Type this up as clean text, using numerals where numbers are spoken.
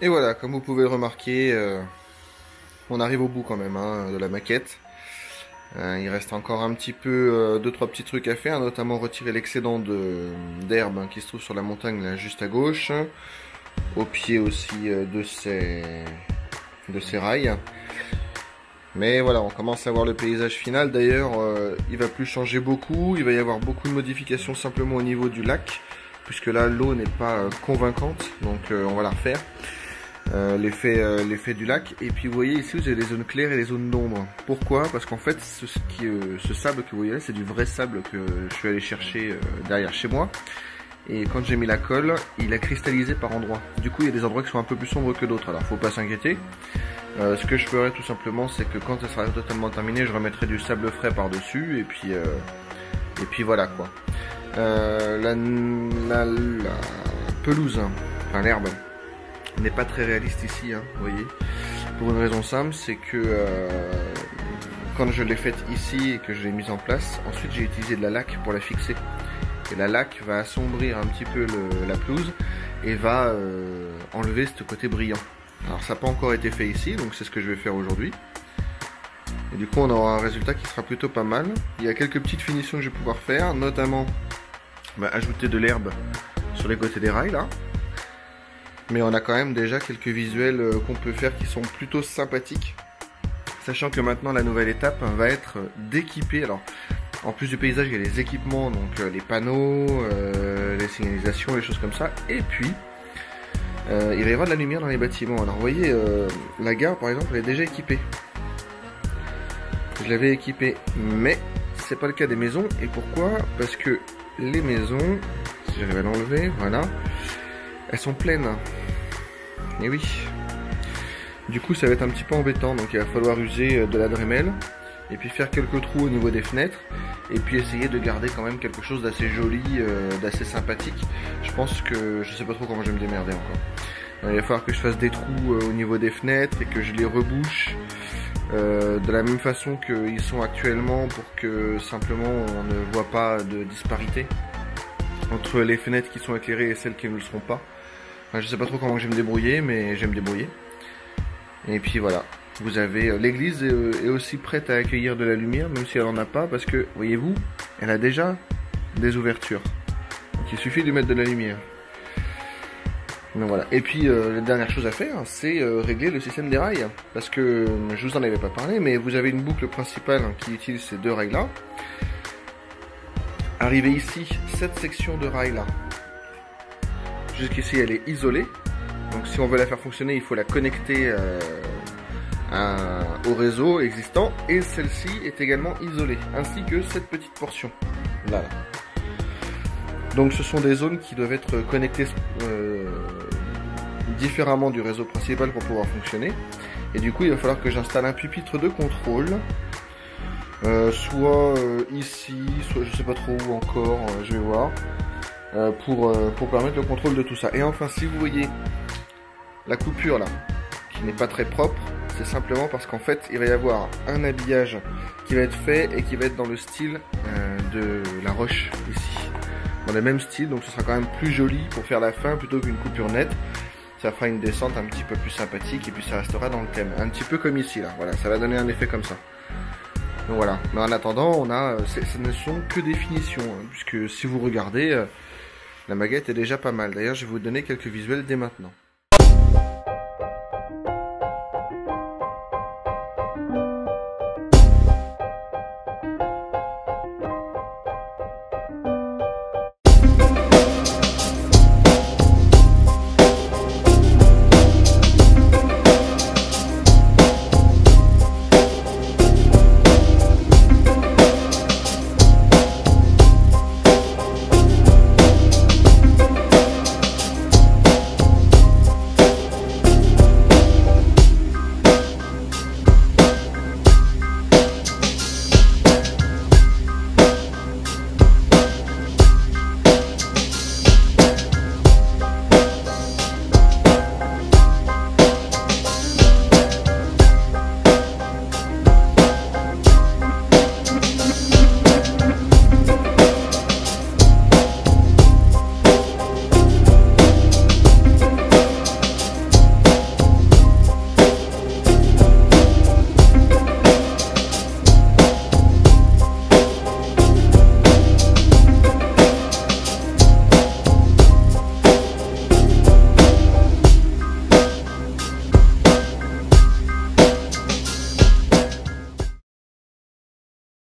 Et voilà, comme vous pouvez le remarquer, on arrive au bout quand même hein, de la maquette. Il reste encore un petit peu, deux trois petits trucs à faire, notamment retirer l'excédent d'herbe hein, qui se trouve sur la montagne là juste à gauche, au pied aussi de ces rails. Mais voilà, on commence à voir le paysage final. D'ailleurs, il va plus changer beaucoup, il va y avoir beaucoup de modifications simplement au niveau du lac, puisque là l'eau n'est pas convaincante, donc on va la refaire. L'effet du lac. Et puis vous voyez ici vous avez des zones claires et des zones d'ombre. Pourquoi? Parce qu'en fait ce sable que vous voyez là c'est du vrai sable que je suis allé chercher derrière chez moi. Et quand j'ai mis la colle, il a cristallisé par endroits. Du coup il y a des endroits qui sont un peu plus sombres que d'autres. Alors faut pas s'inquiéter. Ce que je ferai tout simplement c'est que quand ça sera totalement terminé, je remettrai du sable frais par dessus et puis voilà quoi. La pelouse, enfin l'herbe n'est pas très réaliste ici, hein, vous voyez, pour une raison simple, c'est que quand je l'ai faite ici et que je l'ai mise en place, ensuite j'ai utilisé de la laque pour la fixer. Et la laque va assombrir un petit peu la pelouse et va enlever ce côté brillant. Alors ça n'a pas encore été fait ici, donc c'est ce que je vais faire aujourd'hui. Et du coup on aura un résultat qui sera plutôt pas mal. Il y a quelques petites finitions que je vais pouvoir faire, notamment ajouter de l'herbe sur les côtés des rails là. Mais on a quand même déjà quelques visuels qu'on peut faire qui sont plutôt sympathiques. Sachant que maintenant la nouvelle étape va être d'équiper. Alors en plus du paysage il y a les équipements, donc les panneaux, les signalisations, les choses comme ça. Et puis il va y avoir de la lumière dans les bâtiments. Alors vous voyez la gare par exemple elle est déjà équipée. Je l'avais équipée, mais c'est pas le cas des maisons. Et pourquoi? Parce que les maisons, si j'arrive à l'enlever, voilà, elles sont pleines. Et oui. Du coup ça va être un petit peu embêtant, donc il va falloir user de la Dremel et puis faire quelques trous au niveau des fenêtres et puis essayer de garder quand même quelque chose d'assez joli, d'assez sympathique. Je pense que je sais pas trop comment je vais me démerder encore. Il va falloir que je fasse des trous au niveau des fenêtres et que je les rebouche de la même façon qu'ils sont actuellement pour que simplement on ne voit pas de disparité entre les fenêtres qui sont éclairées et celles qui ne le seront pas. Enfin, je sais pas trop comment je vais me débrouiller, mais je vais me débrouiller. Et puis voilà, vous avez l'église est aussi prête à accueillir de la lumière, même si elle en a pas, parce que voyez-vous, elle a déjà des ouvertures. Donc il suffit de mettre de la lumière. Donc voilà. Et puis la dernière chose à faire, c'est régler le système des rails, parce que je vous en avais pas parlé, mais vous avez une boucle principale qui utilise ces deux rails là. Arrivé ici, cette section de rails là. Jusqu'ici elle est isolée, donc si on veut la faire fonctionner il faut la connecter au réseau existant, et celle-ci est également isolée, ainsi que cette petite portion là. Donc ce sont des zones qui doivent être connectées différemment du réseau principal pour pouvoir fonctionner, et du coup il va falloir que j'installe un pupitre de contrôle, soit ici, soit je sais pas trop où encore, je vais voir. Pour permettre le contrôle de tout ça. Et enfin si vous voyez la coupure là qui n'est pas très propre, c'est simplement parce qu'en fait il va y avoir un habillage qui va être fait et qui va être dans le style de la roche ici, dans le même style, donc ce sera quand même plus joli pour faire la fin plutôt qu'une coupure nette. Ça fera une descente un petit peu plus sympathique et puis ça restera dans le thème, un petit peu comme ici là, voilà, ça va donner un effet comme ça. Donc voilà, mais en attendant on a, ce ne sont que des finitions hein, puisque si vous regardez la maquette est déjà pas mal. D'ailleurs, je vais vous donner quelques visuels dès maintenant.